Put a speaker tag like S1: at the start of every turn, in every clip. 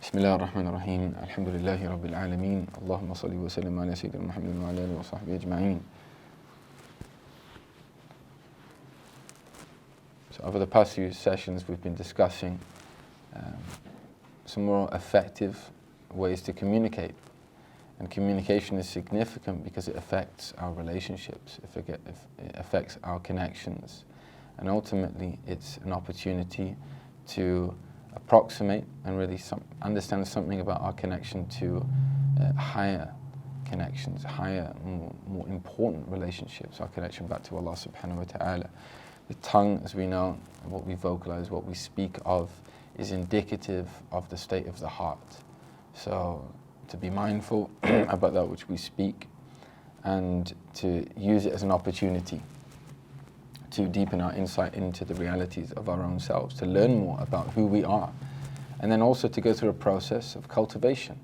S1: بسم الله الرحمن الرحيم الحمد لله رب العالمين اللهم صل وسلم على سيدنا محمد وعلى آله وصحبه أجمعين. So over the past few sessions we've been discussing some more effective ways to communicate, and communication is significant because it affects our relationships, it affects our connections, and ultimately it's an opportunity to approximate and really understand something about our connection to higher connections, higher, more important relationships, our connection back to Allah subhanahu wa ta'ala. The tongue, as we know, what we vocalize, what we speak of, is indicative of the state of the heart. So to be mindful about that which we speak and to use it as an opportunity to deepen our insight into the realities of our own selves, to learn more about who we are, and then also to go through a process of cultivation.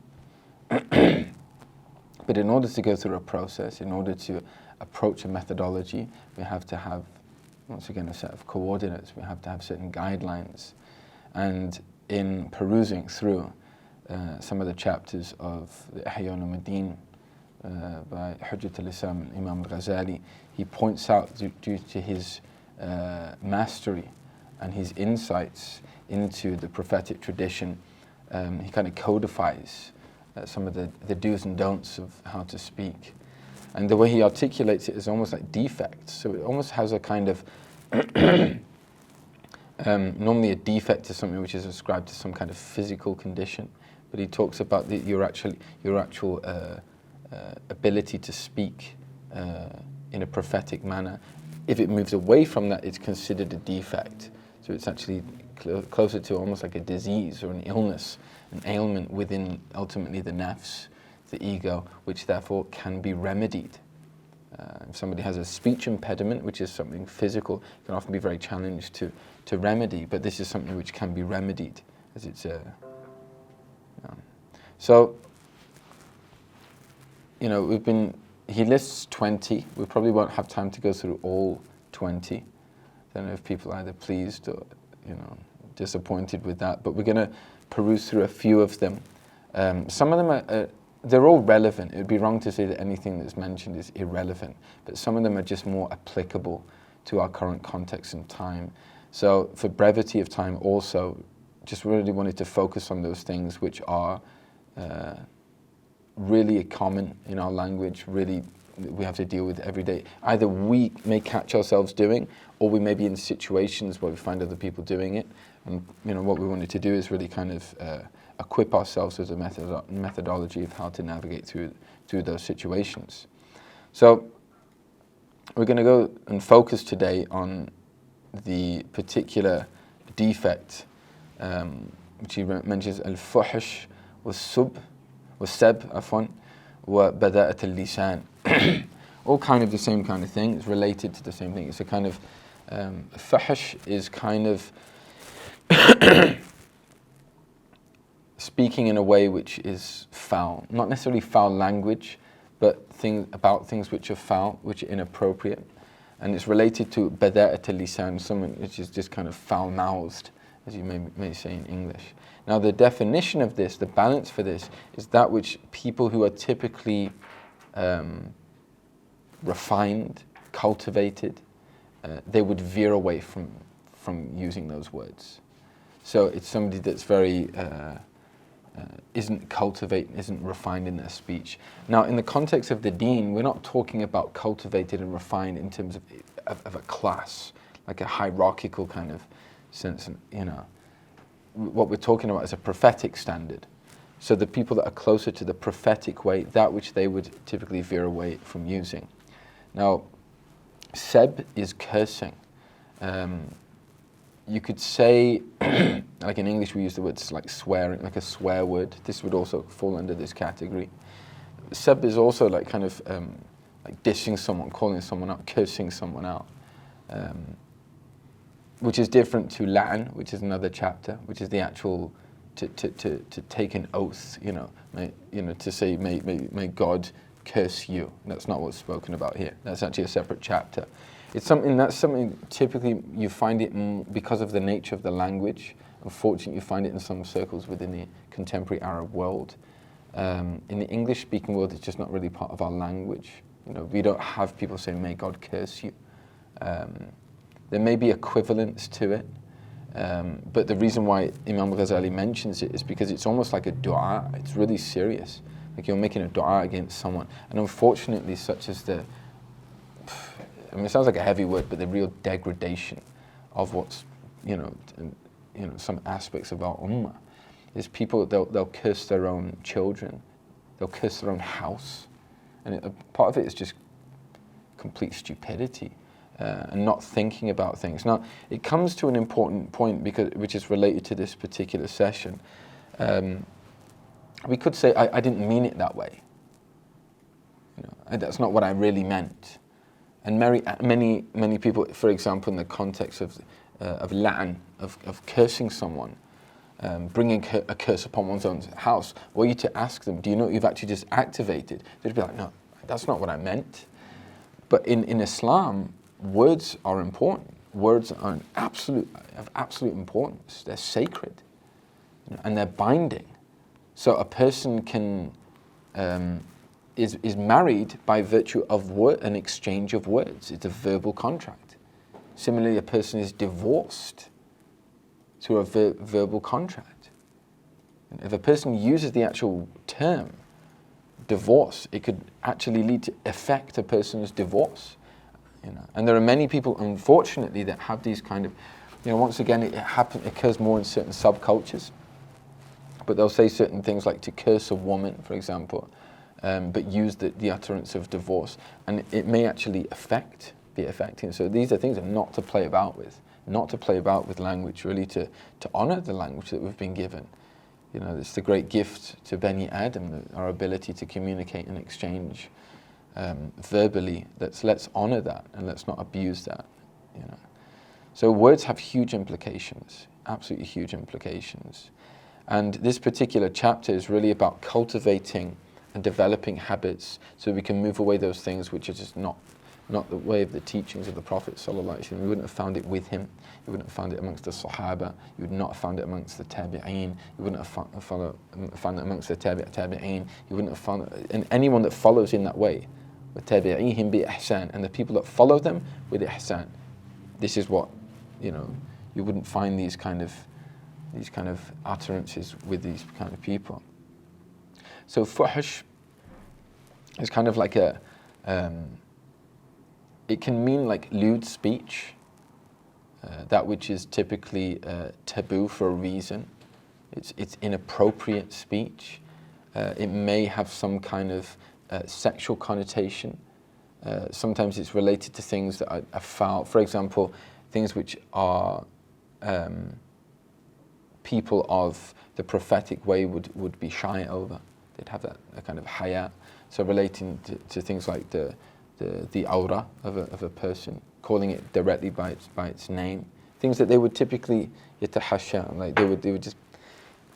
S1: But in order to go through a process, in order to approach a methodology, we have to have, once again, a set of coordinates, we have to have certain guidelines. And in perusing through some of the chapters of the Ihya Ulumuddin by Hujjat al-Islam Imam al-Ghazali, he points out, due to his mastery and his insights into the prophetic tradition, he kind of codifies some of the do's and don'ts of how to speak. And the way he articulates it is almost like defects. So it almost has a kind of, normally a defect is something which is ascribed to some kind of physical condition, but he talks about your actual ability to speak in a prophetic manner. If it moves away from that, it's considered a defect. So it's actually closer to almost like a disease or an illness, an ailment within ultimately the nafs, the ego, which therefore can be remedied. If somebody has a speech impediment, which is something physical, it can often be very challenged to remedy, but this is something which can be remedied, as it's So, he lists 20. We probably won't have time to go through all 20. I don't know if people are either pleased or, disappointed with that, but we're going to peruse through a few of them. Some of them they're all relevant. It would be wrong to say that anything that's mentioned is irrelevant, but some of them are just more applicable to our current context and time. So for brevity of time also, just really wanted to focus on those things which are really common in our language, really we have to deal with every day. Either we may catch ourselves doing, or we may be in situations where we find other people doing it. And what we wanted to do is really kind of equip ourselves with a methodology of how to navigate through those situations. So we're going to go and focus today on the particular defect which he mentions, al-fuhsh was-sab wa bada'at al-lisan. All kind of the same kind of thing. It's related to the same thing. It's a kind of fuhsh is kind of speaking in a way which is foul, not necessarily foul language, but things which are foul, which are inappropriate, and it's related to bada'at al-lisan, someone which is just kind of foul-mouthed, as you may say in English. Now the definition of this, the balance for this, is that which people who are typically refined, cultivated, they would veer away from using those words. So it's somebody that's very isn't cultivated, isn't refined in their speech. Now in the context of the deen, we're not talking about cultivated and refined in terms of a class, like a hierarchical kind of sense. What we're talking about is a prophetic standard. So the people that are closer to the prophetic way, that which they would typically veer away from using. Now, seb is cursing. You could say, like in English we use the words like swearing, like a swear word. This would also fall under this category. Seb is also like kind of like dissing someone, calling someone out, cursing someone out. Which is different to La'n, which is another chapter, which is the actual to take an oath, to say may God curse you. That's not what's spoken about here. That's actually a separate chapter. It's something typically you find it because of the nature of the language Unfortunately, you find it in some circles within the contemporary Arab world. In the English-speaking world, it's just not really part of our language. You know, we don't have people saying, "May God curse you." There may be equivalents to it, but the reason why Imam Ghazali mentions it is because it's almost like a dua. It's really serious. Like you're making a dua against someone. And unfortunately, such as the, I mean, it sounds like a heavy word, but the real degradation of what's, some aspects of our ummah is people, they'll curse their own children. They'll curse their own house. And part of it is just complete stupidity and not thinking about things. Now, it comes to an important point which is related to this particular session. We could say, I didn't mean it that way. That's not what I really meant. And many people, for example, in the context of la'an, of cursing someone, bringing a curse upon one's own house, were you to ask them, do you know what you've actually just activated? They'd be like, no, that's not what I meant. But in Islam, words are important. Words are of absolute importance. They're sacred, and they're binding. So a person is married by virtue of an exchange of words. It's a verbal contract. Similarly, a person is divorced through a verbal contract. And if a person uses the actual term divorce, it could actually lead to affect a person's divorce. And there are many people, unfortunately, that have these kind of, once again, it occurs more in certain subcultures. But they'll say certain things like to curse a woman, for example, but use the utterance of divorce, and it may actually be affecting. So these are things not to play about with language, really to honor the language that we've been given. It's the great gift to Bani Adam, our ability to communicate and exchange verbally. Let's honor that and let's not abuse that. So words have huge implications, absolutely huge implications. And this particular chapter is really about cultivating and developing habits so we can move away those things which are just not the way of the teachings of the Prophet ﷺ. We wouldn't have found it with him. You wouldn't have found it amongst the Sahaba. You would not have found it amongst the Tabi'een. You wouldn't have found it amongst the Tabi'een. You wouldn't have found it, and anyone that follows in that way, with Tabi'ihim bi ihsan, and the people that follow them with ihsan. This is what, you wouldn't find these kind of utterances with these kind of people. So fuhsh is kind of like it can mean like lewd speech, that which is typically taboo for a reason. It's inappropriate speech. It may have some kind of sexual connotation. Sometimes it's related to things that are foul. For example, things which are people of the prophetic way would be shy over. They'd have a kind of haya. So relating to things like the aura of a person, calling it directly by its name, things that they would typically yatahasha, like they would just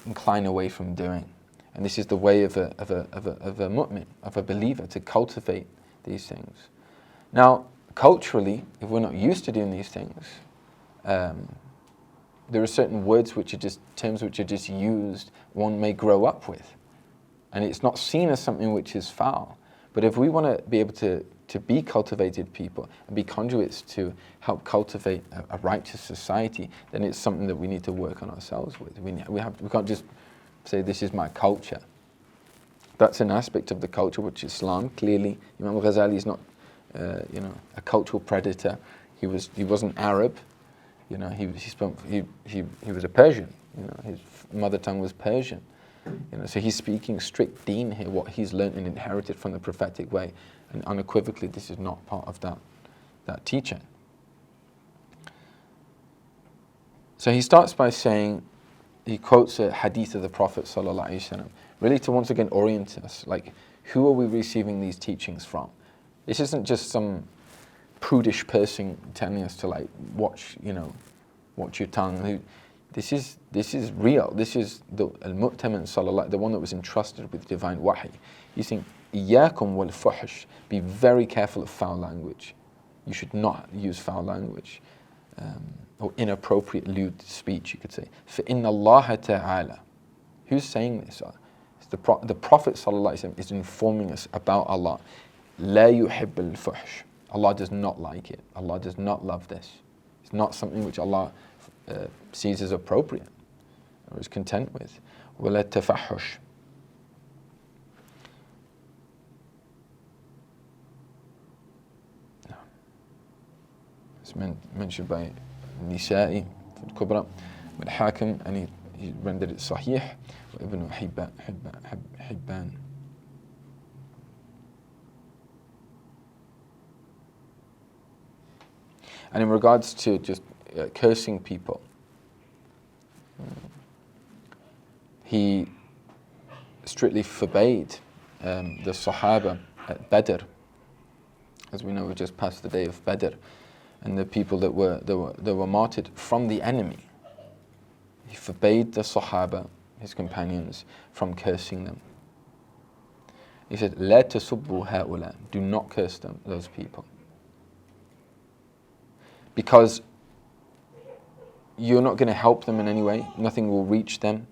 S1: incline away from doing. And this is the way of a mu'min, of a believer, to cultivate these things. Now, culturally, if we're not used to doing these things, there are certain words terms which are just used, one may grow up with. And it's not seen as something which is foul. But if we want to be able to be cultivated people and be conduits to help cultivate a righteous society, then it's something that we need to work on ourselves with. We can't just say this is my culture. That's an aspect of the culture which Islam clearly. Imam Ghazali is not, a cultural predator. He wasn't Arab. He was a Persian. His mother tongue was Persian. So he's speaking strict deen here, what he's learned and inherited from the prophetic way, and unequivocally this is not part of that teaching. So he starts by saying, he quotes a hadith of the Prophet ﷺ, really to once again orient us, like, who are we receiving these teachings from? This isn't just some prudish person telling us to watch your tongue. This is real. This is the al-mu'taman sallallahu, the one that was entrusted with divine wahi. He's saying, "Iyyakum wal fuhsh." Be very careful of foul language. You should not use foul language. or inappropriate lewd speech, you could say. فَإِنَّ اللَّهَ تَعَالَى. Who's saying this? It's the Prophet ﷺ is informing us about Allah. لَا يُحِبُّ الْفُحْشِ. Allah does not like it. Allah does not love this. It's not something which Allah sees as appropriate or is content with. وَلَا التَّفَحُّشِ. It's mentioned by Nisa'i في الكبرى والحاكم, and he rendered it Sahih, وابن حبان. And in regards to just cursing people, he strictly forbade the Sahaba at Badr. As we know, we just passed the day of Badr, and the people that were martyred from the enemy. He forbade the Sahaba, his companions, from cursing them. He said, "La tasubbu haula." Do not curse them, those people, because you're not going to help them in any way. Nothing will reach them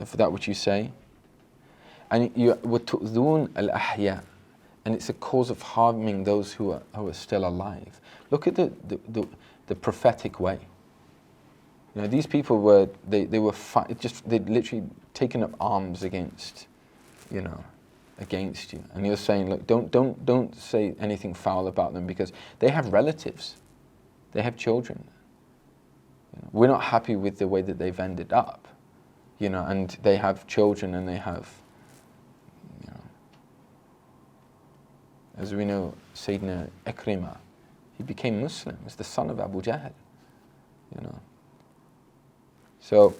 S1: for that which you say. And you وَتُؤْذُونَ الْأَحْيَاءَ, and it's a cause of harming those who are still alive. Look at the prophetic way. You know, these people were they'd literally taken up arms against you, and you're saying, look, don't say anything foul about them, because they have relatives, they have children. We're not happy with the way that they've ended up, and they have children, and they have, as we know, Sayyidina Ikrimah, he became Muslim as the son of Abu Jahl, So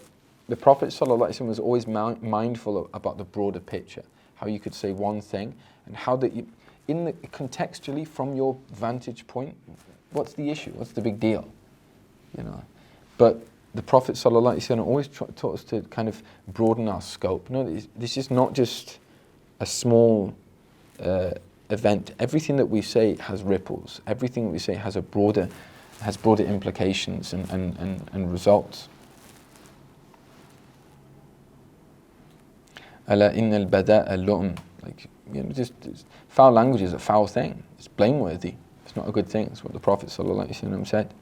S1: the Prophet ﷺ was always mindful about the broader picture, how you could say one thing, and how that you, contextually from your vantage point, what's the issue? What's the big deal? But the Prophet ﷺ always taught us to kind of broaden our scope. No, this is not just a small event. Everything that we say has ripples. Everything that we say has broader implications and results. Ala inna al-bada'a lu'm. Just foul language is a foul thing. It's blameworthy. It's not a good thing. It's what the Prophet ﷺ said.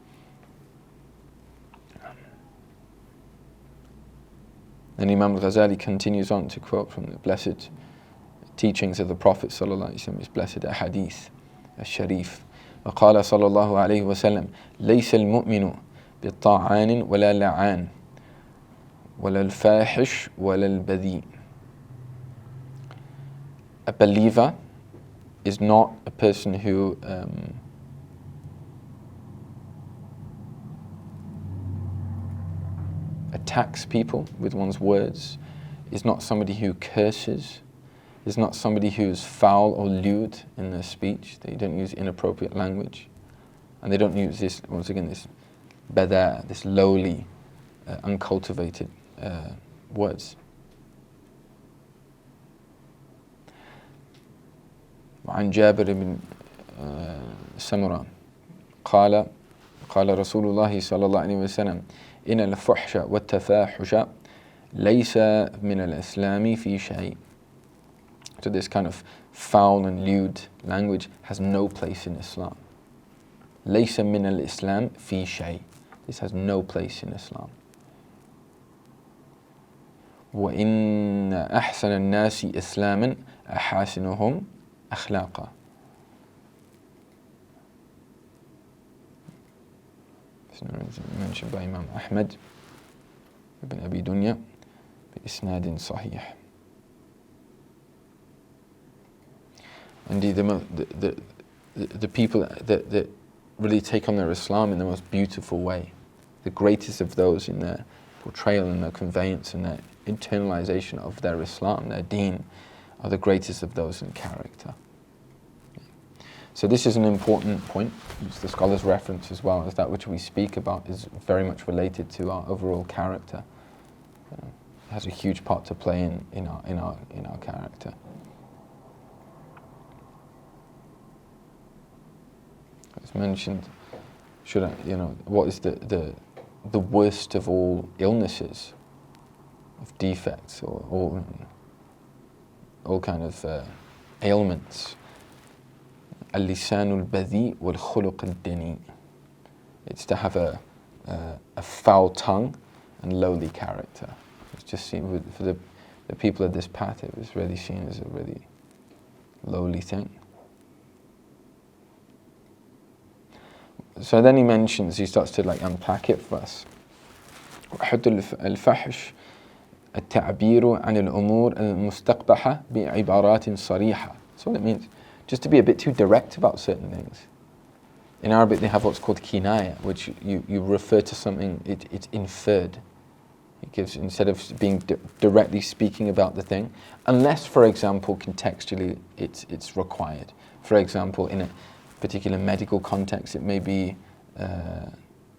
S1: And Imam al-Ghazali continues on to quote from the blessed teachings of the Prophet ﷺ, his blessed hadith, al-Sharif. وقال صلى الله عليه وسلم ليس المؤمن بالطاعان ولا لعان ولا الفاحش ولا البذيء. A believer is not a person who attacks people with one's words, is not somebody who curses, is not somebody who is foul or lewd in their speech. They don't use inappropriate language, and they don't use this, once again, this bada, this lowly, uncultivated words. وعن جابر بن سمرة قال رسول الله صلى الله عليه وسلم إن الفحش والتفاحش ليس من الإسلام في شيء. So this kind of foul and lewd language has no place in Islam. ليس من الإسلام في شيء. This has no place in Islam. وإن أحسن الناس إسلاما أحاسنهم أخلاقا. This is mentioned by Imam Ahmad ibn Abi Dunya بإسناد صحيح. Indeed, the people that really take on their Islam in the most beautiful way, the greatest of those in their portrayal and their conveyance and their internalization of their Islam, their deen, are the greatest of those in character. So this is an important point, which the scholars reference as well, as that which we speak about is very much related to our overall character. It has a huge part to play in our character. It's mentioned, what is the worst of all illnesses, of defects, or all kind of ailments. اللسان البذيء والخلق الدني. It's to have a foul tongue and lowly character. It's just seen for the people of this path, it was really seen as a really lowly thing. So then he starts to like unpack it for us. حد الفحش التعبير عن الأمور المستقبحة بعبارات صريحة. That's what it means. Just to be a bit too direct about certain things. In Arabic they have what's called kinaya, which you refer to something, it's inferred. It gives, instead of being directly speaking about the thing, unless, for example, contextually it's required. For example, in a particular medical context, it may be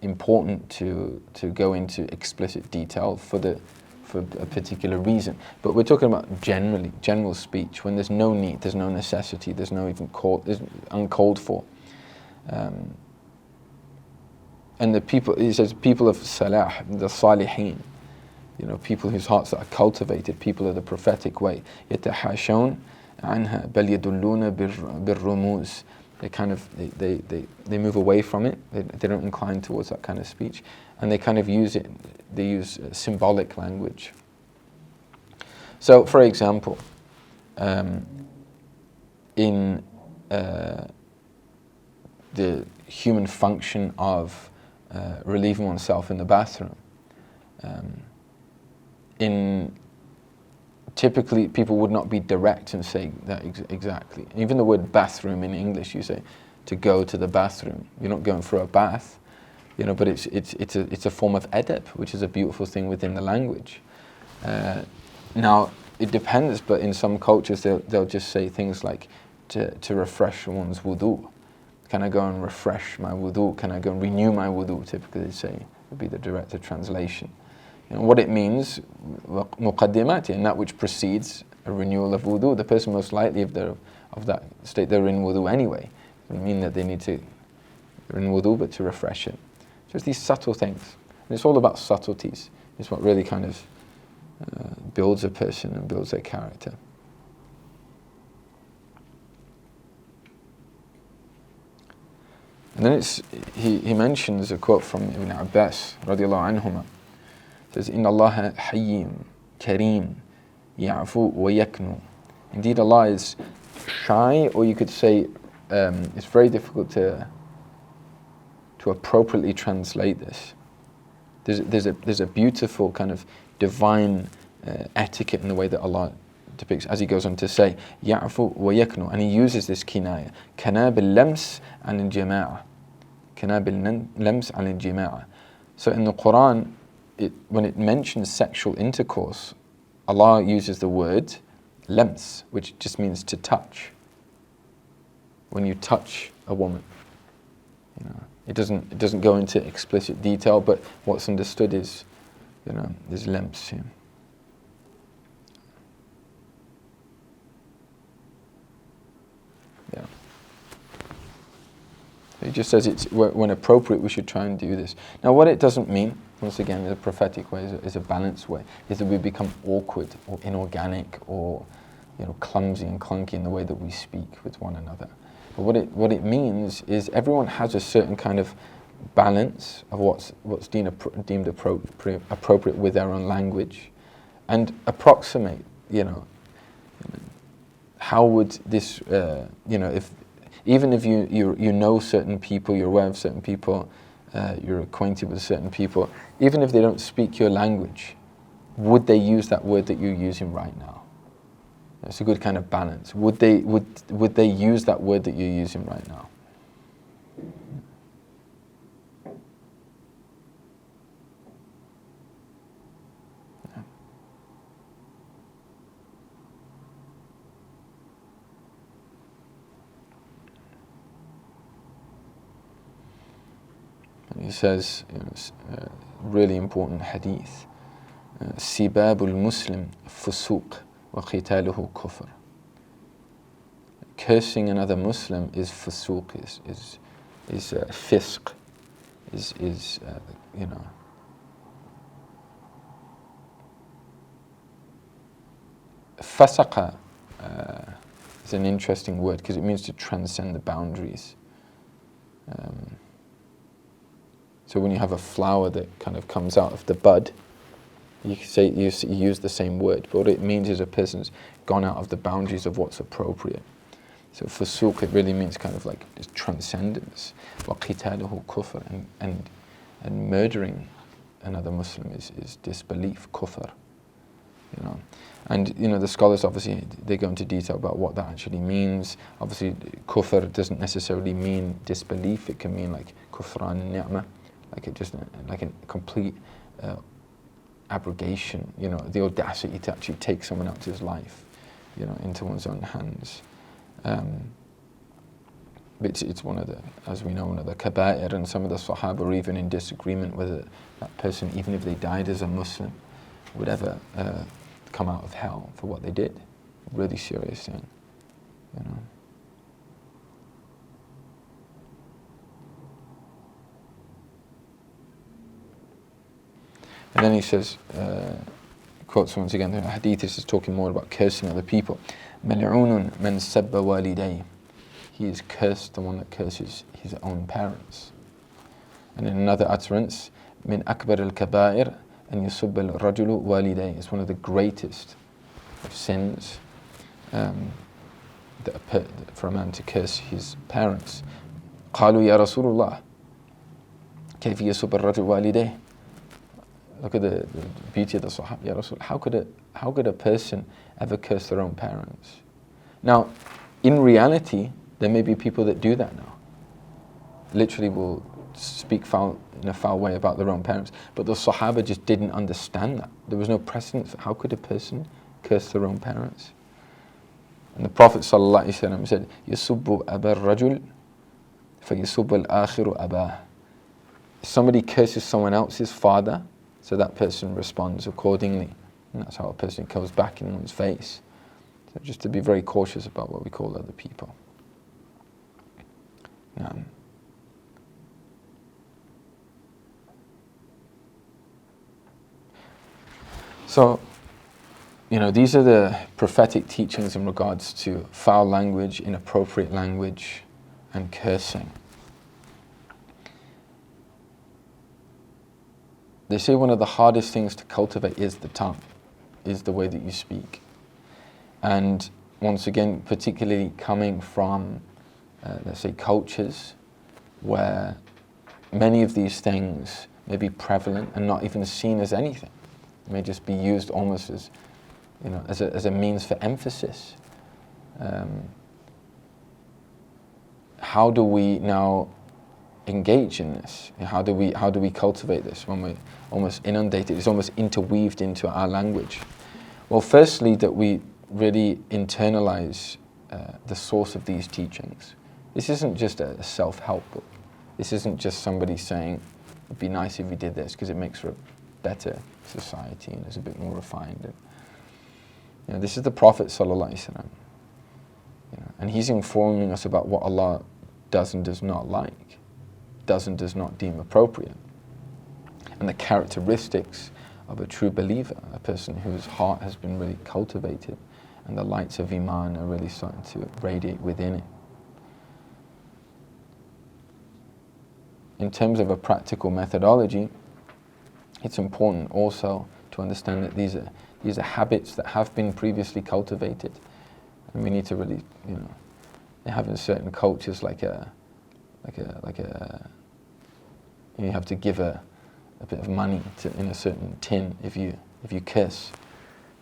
S1: important to go into explicit detail for a particular reason. But we're talking about general speech, when there's no need, there's no necessity, there's there's uncalled for. And the people, he says, people of salah, the salihin, people whose hearts are cultivated, people of the prophetic way. يتحاشون عنها بل يدلون بالرموز. They move away from it. They don't incline towards that kind of speech, and they kind of use symbolic language. So, for example, in the human function of relieving oneself in the bathroom, typically people would not be direct and say that exactly. Even the word bathroom in English, you say to go to the bathroom. You're not going for a bath, but it's a form of adab, which is a beautiful thing within the language. Now it depends, but in some cultures they'll just say things like to refresh one's wudu. Can I go and refresh my wudu? Can I go and renew my wudu? Typically they say would be the direct translation. What it means, muqaddimat, and that which precedes a renewal of wudu. The person most likely, if they're of that state, they're in wudu anyway. It doesn't mean that they're in wudu, but to refresh it. Just these subtle things. And it's all about subtleties. It's what really kind of builds a person and builds their character. And then he mentions a quote from Ibn Abbas, radiallahu anhuma. It says, إِنَّ اللَّهَ حَيِّيٌّ كَرِيمٌ يَعْفُو وَيَكْنُو. Indeed, Allah is shy, or you could say it's very difficult to appropriately translate this. There's a beautiful kind of divine etiquette in the way that Allah depicts, as he goes on to say, يَعْفُو وَيَكْنُو, and he uses this kinaya, كَنَا بِاللَّمْسِ عَنِ الْجِمَاعَةِ. كَنَا بِاللَّمْسِ عَنِ الْجِمَاعَةِ. So in the Quran, when it mentions sexual intercourse, Allah uses the word lams, which just means to touch. When you touch a woman, it doesn't go into explicit detail, but what's understood is, there's lams here. Yeah. It just says when appropriate, we should try and do this. Now, what it doesn't mean, once again, the prophetic way is a balanced way, is that we become awkward or inorganic or clumsy and clunky in the way that we speak with one another. But what it means is everyone has a certain kind of balance of what's deemed appropriate with their own language, and approximate. How would this? Even if you know certain people, you're aware of certain people, you're acquainted with certain people, even if they don't speak your language, would they use that word that you're using right now? It's a good kind of balance. Would they use that word that you're using right now? He says, really important hadith, سِبَابُ الْمُسْلِمِ فُسُوقٌ وَقِتَالُهُ كُفْرٌ. Cursing another Muslim is fusuq, is fisq, you know, fasaqa is an interesting word because it means to transcend the boundaries. So when you have a flower that kind of comes out of the bud, you can say you use the same word, but what it means is a person's gone out of the boundaries of what's appropriate. So fusuq, it really means kind of like this transcendence. وَقِتَالُهُ كُفْرٌ, and murdering another Muslim is disbelief, kufr. You know, and you know the scholars obviously they go into detail about what that actually means. Obviously, kufr doesn't necessarily mean disbelief. It can mean like kufran ni'mah, like a complete abrogation. You know, the audacity to actually take someone else's life, you know, into one's own hands. But it's one of the, as we know, one of the kaba'ir, and some of the Sahaba are even in disagreement whether that person, even if they died as a Muslim, would ever come out of hell for what they did. Really serious thing, you know. And then he says, quotes once again, the hadith is talking more about cursing other people. مَلْعُونٌ مَنْ سَبَّ وَالِدَيْهِ. He is cursed, the one that curses his own parents. And in another utterance, مِنْ أَكْبَرِ الْكَبَائِرِ أَنْ يُسُبَّ الرَّجُلُ وَالِدَيْهِ. It's one of the greatest of sins for a man to curse his parents. قَالُوا يَا رَسُولُ اللَّهِ كَيْفَ يَسُبَّ الرَّجُلُ وَالِدَيْهِ. Look at the beauty of the Sahaba. Ya Rasul, how could a person ever curse their own parents? Now, in reality, there may be people that do that now. Literally will speak in a foul way about their own parents. But the Sahaba just didn't understand that. There was no precedent for how could a person curse their own parents. And the Prophet ﷺ said, يَسُبُّ أَبَا الرَّجُلِ فَيَسُبُّ الْآخِرُ أَبَاهِ. Somebody curses someone else's father, so that person responds accordingly. And that's how a person comes back in one's face. So just to be very cautious about what we call other people. So, you know, these are the prophetic teachings in regards to foul language, inappropriate language, and cursing. They say one of the hardest things to cultivate is the tongue, is the way that you speak. And once again, particularly coming from, let's say, cultures where many of these things may be prevalent and not even seen as anything. It may just be used almost as, you know, as a means for emphasis. How do we now engage in this? How do we cultivate this when we're almost inundated? It's almost interweaved into our language. Well, firstly, that we really internalize the source of these teachings. This isn't just a self-help book. This isn't just somebody saying, it'd be nice if we did this because it makes for a better society and it's a bit more refined. And, you know, this is the Prophet ﷺ, you know, and he's informing us about what Allah does and does not like, does and does not deem appropriate, and the characteristics of a true believer, a person whose heart has been really cultivated and the lights of Iman are really starting to radiate within it. In terms of a practical methodology, it's important also to understand that these are habits that have been previously cultivated, and we need to really, you know, they have in certain cultures like you have to give a bit of money in a certain tin if you kiss.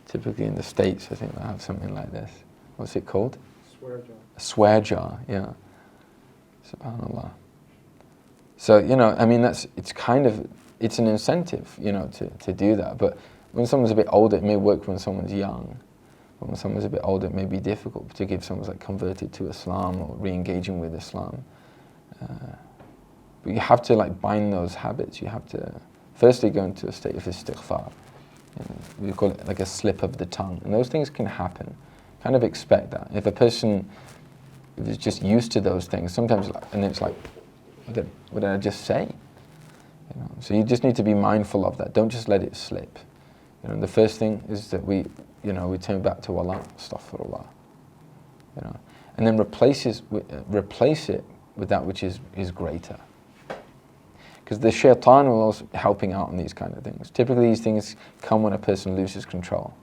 S1: Typically in the States, I think they have something like this. What's it called?
S2: Swear jar.
S1: A swear jar, yeah. Subhanallah. So, you know, I mean, it's an incentive, you know, to do that. But when someone's a bit older, it may work when someone's young. But when someone's a bit older, it may be difficult, particularly if someone's like converted to Islam or re-engaging with Islam. But you have to like bind those habits. You have to firstly go into a state of istighfar. We call it like a slip of the tongue. And those things can happen. Kind of expect that. If a person is just used to those things, sometimes, and it's like, what did I just say? You know? So you just need to be mindful of that. Don't just let it slip. You know, the first thing is that we turn back to Allah, astaghfirullah. You know, and then replace it with that which is greater. Because the shaitan will also be helping out on these kind of things. Typically these things come when a person loses control,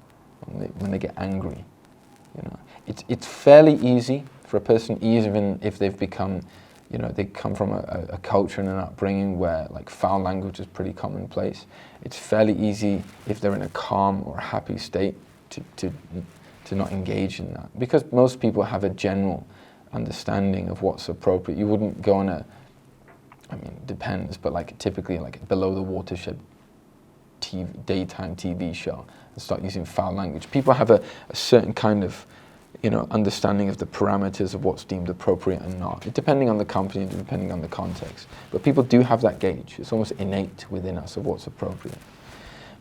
S1: when they get angry. You know, it's fairly easy for a person, even if they've become, you know, they come from a culture and an upbringing where like foul language is pretty commonplace. It's fairly easy if they're in a calm or a happy state to not engage in that. Because most people have a general understanding of what's appropriate. You wouldn't go on I mean, it depends, but like typically like below the watershed daytime TV show and start using foul language. People have a certain kind of, you know, understanding of the parameters of what's deemed appropriate and not, depending on the company, depending on the context. But people do have that gauge. It's almost innate within us of what's appropriate.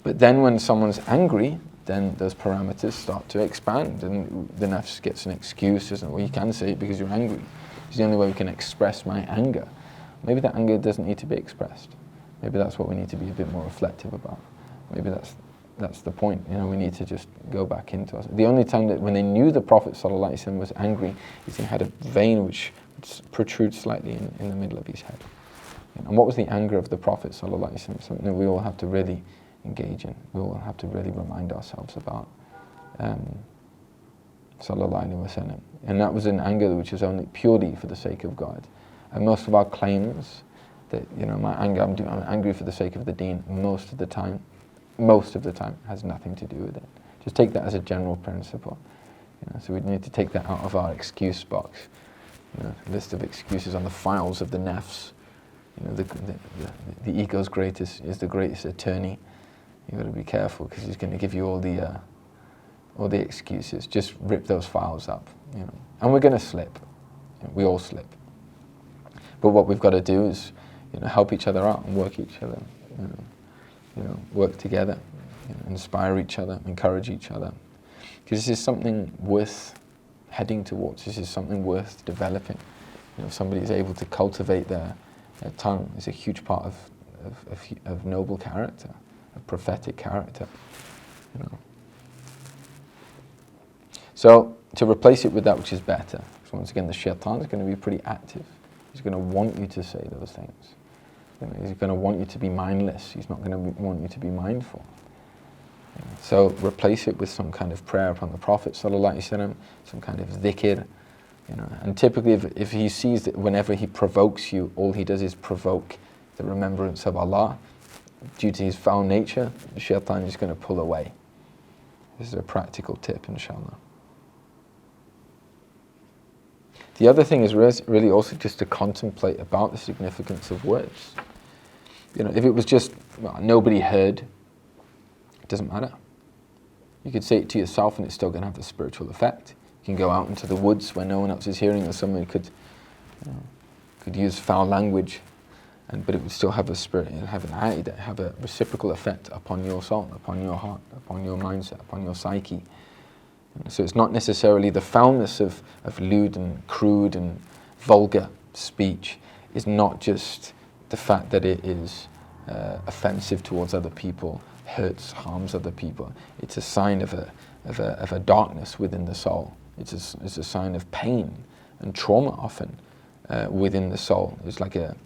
S1: But then when someone's angry, then those parameters start to expand, and the nafs gets an excuse, isn't it? Well, you can say it because you're angry. It's the only way we can express my anger. Maybe that anger doesn't need to be expressed. Maybe that's what we need to be a bit more reflective about. Maybe that's the point. You know, we need to just go back into us. The only time that when they knew the Prophet ﷺ was angry is he had a vein which protrudes slightly in the middle of his head. And what was the anger of the Prophet ﷺ? Something that we all have to really engage in. We all have to really remind ourselves about. Sallallahu Alaihi Wasallam. And that was an anger which was only purely for the sake of God. And most of our claims that, you know, my anger, I'm angry for the sake of the deen, most of the time has nothing to do with it. Just take that as a general principle. You know, so we need to take that out of our excuse box. You know, list of excuses on the files of the nafs. You know, the ego's is the greatest attorney. You've got to be careful because he's going to give you all the excuses. Just rip those files up. You know, and we're going to slip. You know, we all slip. But what we've got to do is, you know, help each other out and work each other. You know, work together, you know, inspire each other, encourage each other. Because this is something worth heading towards. This is something worth developing. You know, if somebody is able to cultivate their tongue, is a huge part of noble character, of prophetic character. You know. So to replace it with that which is better. So once again, the shaitan is going to be pretty active. He's going to want you to say those things. You know, he's going to want you to be mindless. He's not going to want you to be mindful. You know, so replace it with some kind of prayer upon the Prophet ﷺ, some kind of dhikr. You know, and typically, if he sees that whenever he provokes you, all he does is provoke the remembrance of Allah, due to his foul nature, the shaitan is going to pull away. This is a practical tip, inshallah. The other thing is really also just to contemplate about the significance of words. You know, if it was just, well, nobody heard, it doesn't matter. You could say it to yourself and it's still going to have a spiritual effect. You can go out into the woods where no one else is hearing, or someone could use foul language, but it would still have a spirit, it would have an aid, have a reciprocal effect upon your soul, upon your heart, upon your mindset, upon your psyche. So it's not necessarily the foulness of lewd and crude and vulgar speech. It's not just the fact that it is offensive towards other people, hurts, harms other people. It's a sign of a darkness within the soul. It's a sign of pain and trauma often within the soul. It's like an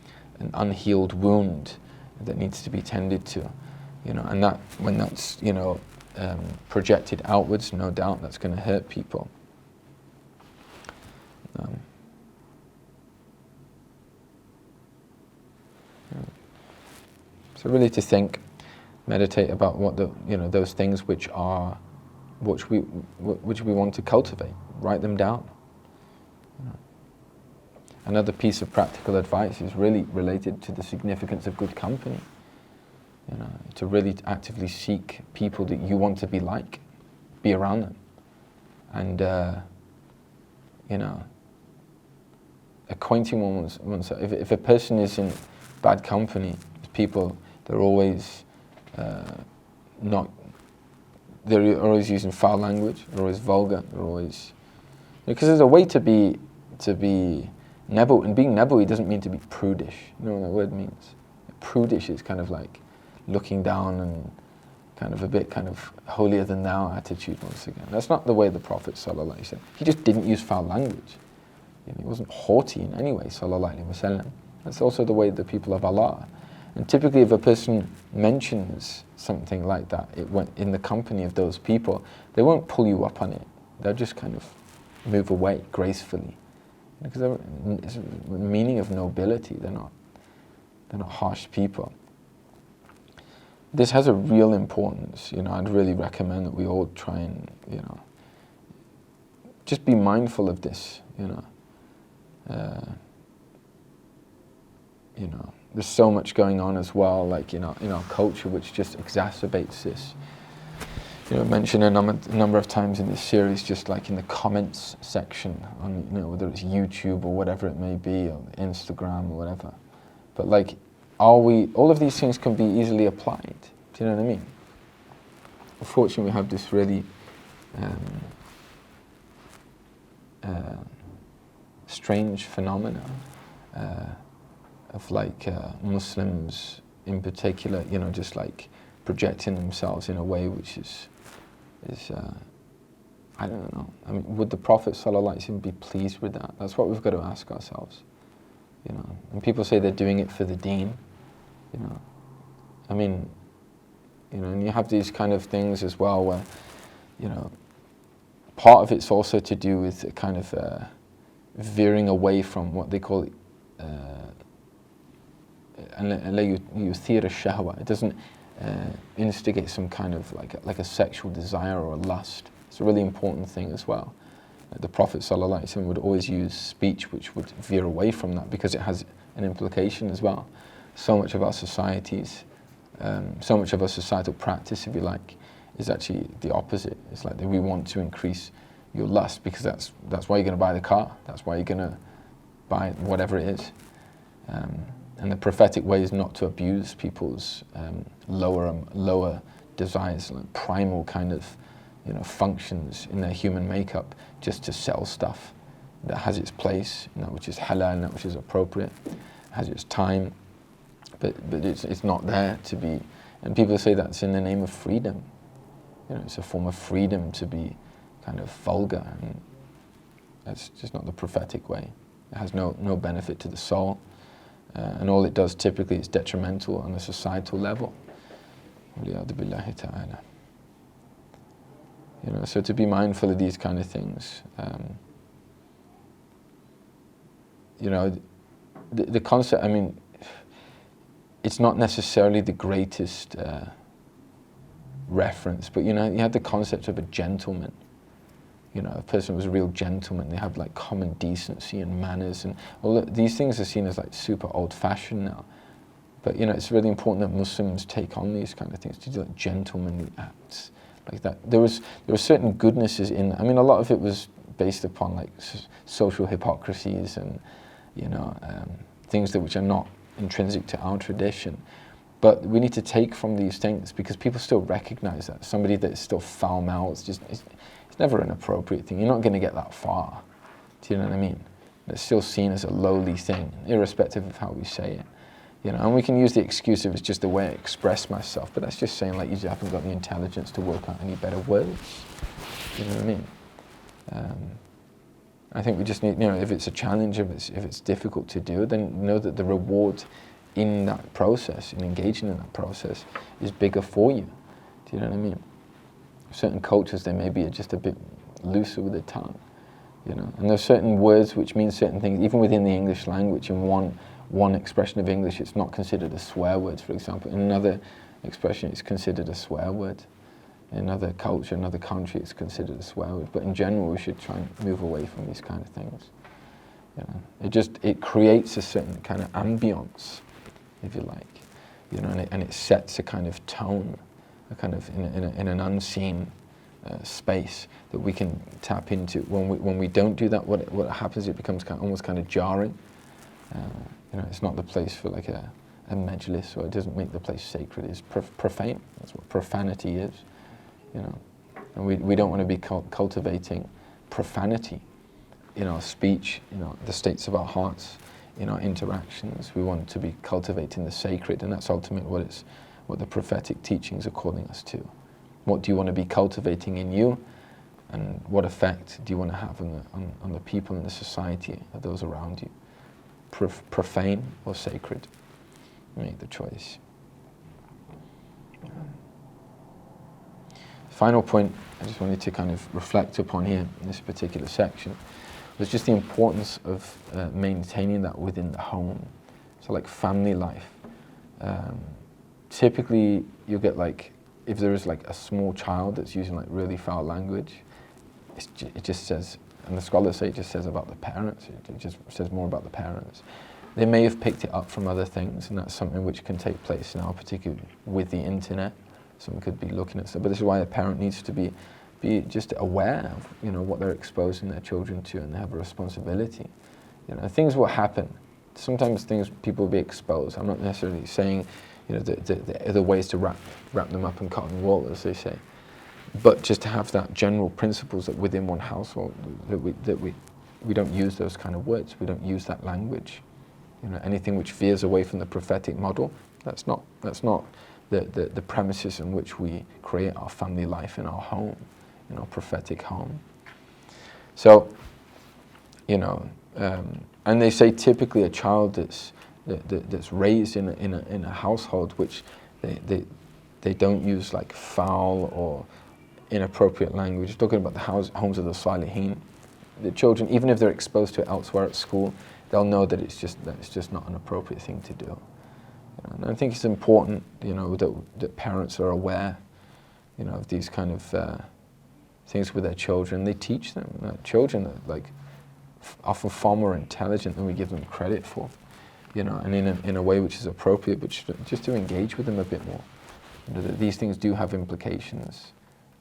S1: unhealed wound that needs to be tended to. You know, and that when that's, you know, projected outwards, no doubt that's going to hurt people. So really to think, meditate about what those things which we want to cultivate. Write them down. Another piece of practical advice is really related to the significance of good company. You know, to really actively seek people that you want to be like, be around them, and you know, acquainting oneself. If a person is in bad company, people, they're always they're always using foul language, they're always vulgar, they're always, because there's a way to be Nabawi, and being Nabawi doesn't mean to be prudish. You know what that word means? prudish. It's kind of like looking down and kind of a bit kind of holier than thou attitude once again. That's not the way the Prophet sallallahu alaihi wasallam. He just didn't use foul language. You know, he wasn't haughty in any way, sallallahu alaihi wasallam. That's also the way the people of Allah. And typically if a person mentions something like that, it went in the company of those people, they won't pull you up on it. They'll just kind of move away gracefully. Because it's the meaning of nobility, they're not harsh people. This has a real importance, you know. I'd really recommend that we all try and, you know, just be mindful of this, you know. You know, there's so much going on as well, like, you know, in our culture, which just exacerbates this. You know, mentioned a number of times in this series, just like in the comments section on, you know, whether it's YouTube or whatever it may be, or Instagram or whatever. But like, all of these things can be easily applied. Do you know what I mean? Unfortunately, we have this really strange phenomena of like Muslims in particular, you know, just like projecting themselves in a way which is I don't know. I mean, would the Prophet sallallahu alaihi wasallam be pleased with that? That's what we've got to ask ourselves. You know, and people say they're doing it for the deen. You know, I mean, you know, and you have these kind of things as well where, you know, part of it's also to do with a kind of veering away from what they call it doesn't instigate some kind of like a sexual desire or a lust. It's a really important thing as well. The Prophet ﷺ would always use speech which would veer away from that, because it has an implication as well. So much of our societies, so much of our societal practice, if you like, is actually the opposite. It's like that we want to increase your lust, because that's why you're going to buy the car. That's why you're going to buy whatever it is. And the prophetic way is not to abuse people's lower desires, like primal kind of, you know, functions in their human makeup, just to sell stuff that has its place, you know, which is halal and that which is appropriate, has its time, but it's not there to be. And people say that's in the name of freedom. You know, it's a form of freedom to be kind of vulgar, and that's just not the prophetic way. It has no benefit to the soul, and all it does typically is detrimental on a societal level. You know, so to be mindful of these kind of things. You know, the concept, I mean, it's not necessarily the greatest reference, but you know, you had the concept of a gentleman. You know, a person was a real gentleman. They have like common decency and manners, and all these things are seen as like super old-fashioned now. But you know, it's really important that Muslims take on these kind of things, to do like gentlemanly acts like that. There were certain goodnesses in. I mean, a lot of it was based upon like social hypocrisies and, you know, things which are not intrinsic to our tradition. But we need to take from these things, because people still recognize that. Somebody that's still foul-mouthed, it's never an appropriate thing. You're not going to get that far. Do you know what I mean? It's still seen as a lowly thing, irrespective of how we say it. You know, and we can use the excuse of it's just the way I express myself, but that's just saying like you just haven't got the intelligence to work out any better words. You know what I mean? I think we just need, you know, if it's a challenge, if it's difficult to do, then know that the reward in that process, in engaging in that process, is bigger for you. Do you know what I mean? Certain cultures, they may be just a bit looser with the tongue, you know. And there's certain words which mean certain things, even within the English language. In one expression of English, it's not considered a swear word, for example. In another expression, it's considered a swear word. In another culture, another country, it's considered a swear word. But in general, we should try and move away from these kind of things. You know, it creates a certain kind of ambience, if you like, you know, and it sets a kind of tone, a kind of in an unseen space that we can tap into. When we don't do that, what happens? It becomes almost kind of jarring. You know, it's not the place for like a majlis, or it doesn't make the place sacred. It's profane. That's what profanity is. You know, and we don't want to be cultivating profanity in our speech, you know, the states of our hearts, in our interactions. We want to be cultivating the sacred, and that's ultimately what the prophetic teachings are calling us to. What do you want to be cultivating in you, and what effect do you want to have on the people in the society, of those around you? Profane or sacred? Make the choice. Final point I just wanted to kind of reflect upon here in this particular section was just the importance of maintaining that within the home. So like family life. Typically you'll get like, if there is like a small child that's using like really foul language, it just says, and the scholars say it just says about the parents, it just says more about the parents. They may have picked it up from other things, and that's something which can take place now, particularly with the internet. Someone could be looking at stuff, but this is why a parent needs to be just aware of, you know, what they're exposing their children to, and they have a responsibility. You know, things will happen. Sometimes people will be exposed. I'm not necessarily saying, you know, the other ways to wrap them up in cotton wool, as they say, but just to have that general principles that within one household that we don't use those kind of words. We don't use that language. You know, anything which veers away from the prophetic model, that's not the premises in which we create our family life in our home, in our prophetic home. So, you know, and they say typically a child that's raised in a household which they don't use like foul or inappropriate language. Talking about the homes of the Salihin, the children, even if they're exposed to it elsewhere at school, they'll know that it's just not an appropriate thing to do. You know, and I think it's important, you know, that parents are aware, you know, of these kind of things with their children. They teach them. Children are like often far more intelligent than we give them credit for, you know, and in a way which is appropriate, but just to engage with them a bit more. You know, that these things do have implications.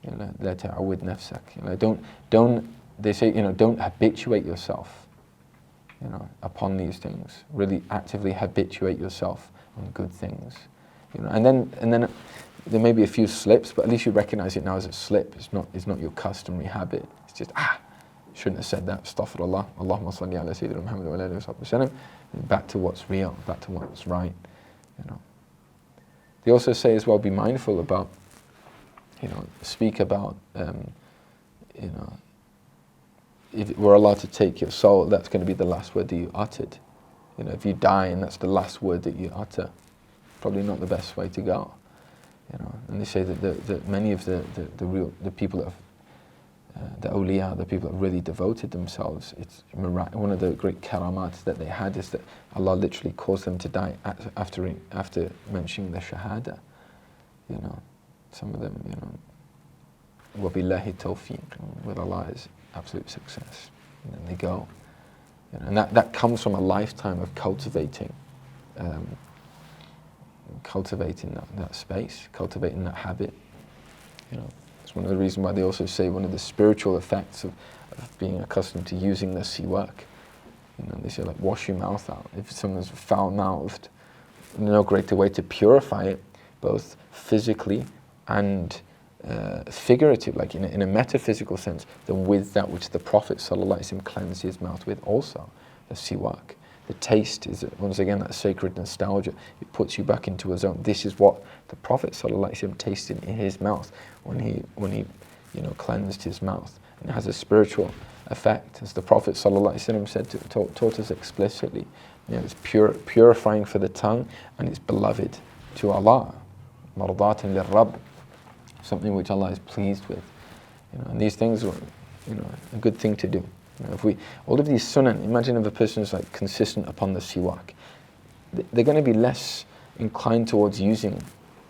S1: You know, la ta'awid nafsak. You know, don't. They say, you know, don't habituate yourself, you know, upon these things. Really actively habituate yourself on good things, you know. And then there may be a few slips, but at least you recognize it now as a slip. It's not your customary habit. It's just shouldn't have said that. Astaghfirullah. Allahumma salli ala Sayyidina Muhammad wa ala alihi wa sallam. Back to what's real. Back to what's right. You know. They also say as well, be mindful about, you know, speak about, you know, if we're allowed to take your soul, that's going to be the last word that you uttered. You know, if you die and that's the last word that you utter, probably not the best way to go. You know, and they say that many of the people that have, the awliya, the people that really devoted themselves, it's one of the great karamat that they had is that Allah literally caused them to die after mentioning the shahada. You know, some of them, you know, wabillahi tawfiq, with Allah is absolute success, and then they go. You know, and that comes from a lifetime of cultivating that space, cultivating that habit. You know, it's one of the reasons why they also say one of the spiritual effects of being accustomed to using the siwak. You know, they say like wash your mouth out. If someone's foul-mouthed, no greater way to purify it, both physically and figurative, like in a metaphysical sense, than with that which the Prophet ﷺ cleansed his mouth with also, the siwak. The taste is, once again, that sacred nostalgia. It puts you back into a zone. This is what the Prophet ﷺ tasted in his mouth when he you know, cleansed his mouth. And it has a spiritual effect, as the Prophet ﷺ said, taught us explicitly. You know, it's purifying for the tongue, and it's beloved to Allah. Mardatan lirrab, something which Allah is pleased with. You know, and these things are, you know, a good thing to do. You know, if all of these sunan, imagine if a person is like consistent upon the siwak, they're going to be less inclined towards using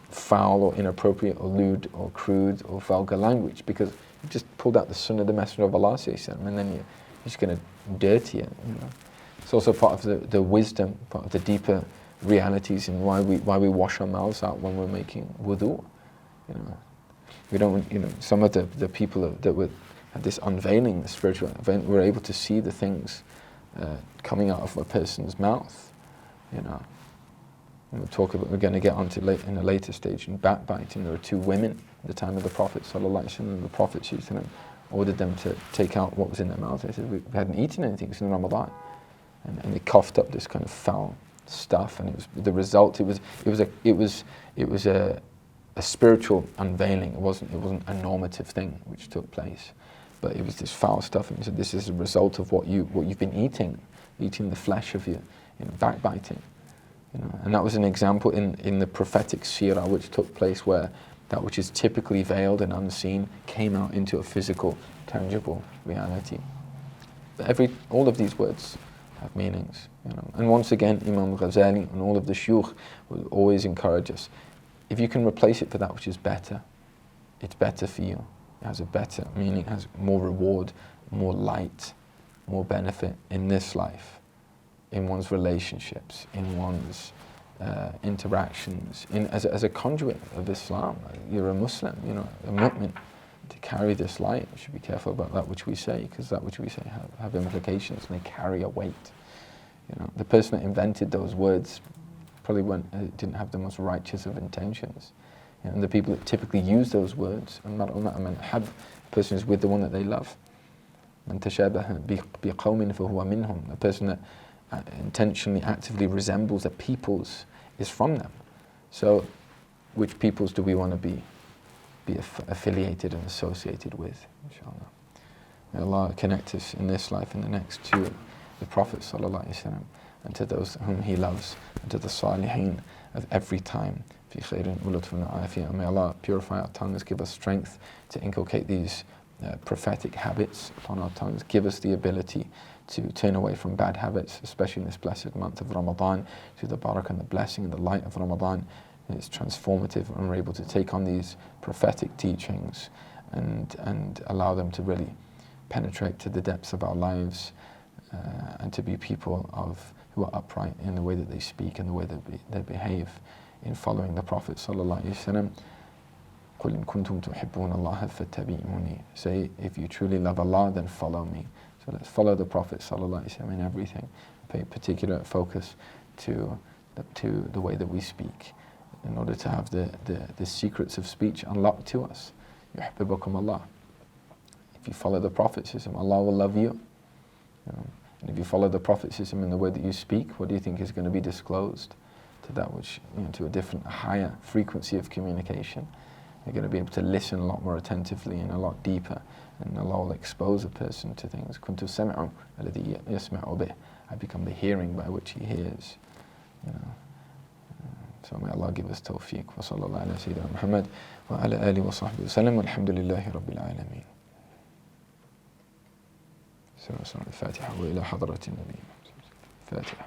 S1: foul or inappropriate or lewd or crude or vulgar language, because you just pulled out the sunnah of the Messenger of Allah, and then you're just going to dirty it. You know, it's also part of the wisdom, part of the deeper realities in why we wash our mouths out when we're making wudu. You know, we don't. You know, some of the people that were at this unveiling, the spiritual event, were able to see the things coming out of a person's mouth. You know, and we're going to get onto in a later stage in backbiting. There were two women at the time of the Prophet ﷺ, and the Prophet ordered them to take out what was in their mouth. They said, we hadn't eaten anything, it's in Ramadan. and they coughed up this kind of foul stuff, and it was the result. It was a spiritual unveiling. It wasn't a normative thing which took place, but it was this foul stuff. And he said, this is a result of what you've been eating the flesh of you, backbiting. And that was an example in the prophetic seerah which took place, where that which is typically veiled and unseen came out into a physical, tangible reality. But all of these words have meanings. And once again, Imam Ghazali and all of the shuyukh will always encourage us, if you can replace it for that which is better, it's better for you. It has a better meaning, it has more reward, more light, more benefit in this life, in one's relationships, in one's interactions, as a conduit of Islam. You're a Muslim, a mu'min. To carry this light, we should be careful about that which we say, because that which we say have implications, and they carry a weight. The person that invented those words probably didn't have the most righteous of intentions. And the people that typically use those words, a person is with the one that they love. Man tashabaha biqawmin fahuwa minhum. A person that intentionally, actively resembles a peoples is from them. So, which peoples do we want to be affiliated and associated with, inshallah. May Allah connect us in this life and the next to the Prophet ﷺ, and to those whom he loves, and to the salihin of every time. Fi khairin wa lutfin wa afiyah. May Allah purify our tongues, give us strength to inculcate these prophetic habits upon our tongues, give us the ability to turn away from bad habits, especially in this blessed month of Ramadan, to the barakah and the blessing and the light of Ramadan. It's transformative, and we're able to take on these prophetic teachings and allow them to really penetrate to the depths of our lives, and to be people who are upright in the way that they speak and the way that they behave in following the Prophet sallallahu alaihi wasallam. قُلْ إِن كُنْتُمْ تُحِبُّونَ اللَّهَ فَاتَّبِعُونِي. Say, if you truly love Allah, then follow me. So let's follow the Prophet sallallahu alaihi wasallam in everything. Pay particular focus to the way that we speak, in order to have the secrets of speech unlocked to us. يُحْبِبُكُمْ Allah. If you follow the Prophet, Allah will love you. And if you follow the Prophet in the way that you speak, what do you think is going to be disclosed? To that which, to a higher frequency of communication. You're going to be able to listen a lot more attentively and a lot deeper, and Allah will expose a person to things. كُنْتُ السَّمْعُ الَّذِي يَسْمَعُ بِهِ. I become the hearing by which he hears. So may Allah give us tawfiq. Wa sallallahu ala Sayyidina Muhammad wa ala alihi wa sahbihi wa sallam. Walhamdulillahi Rabbil Alameen. So, Fatiha wa ila hadratin Nabi. Fatiha.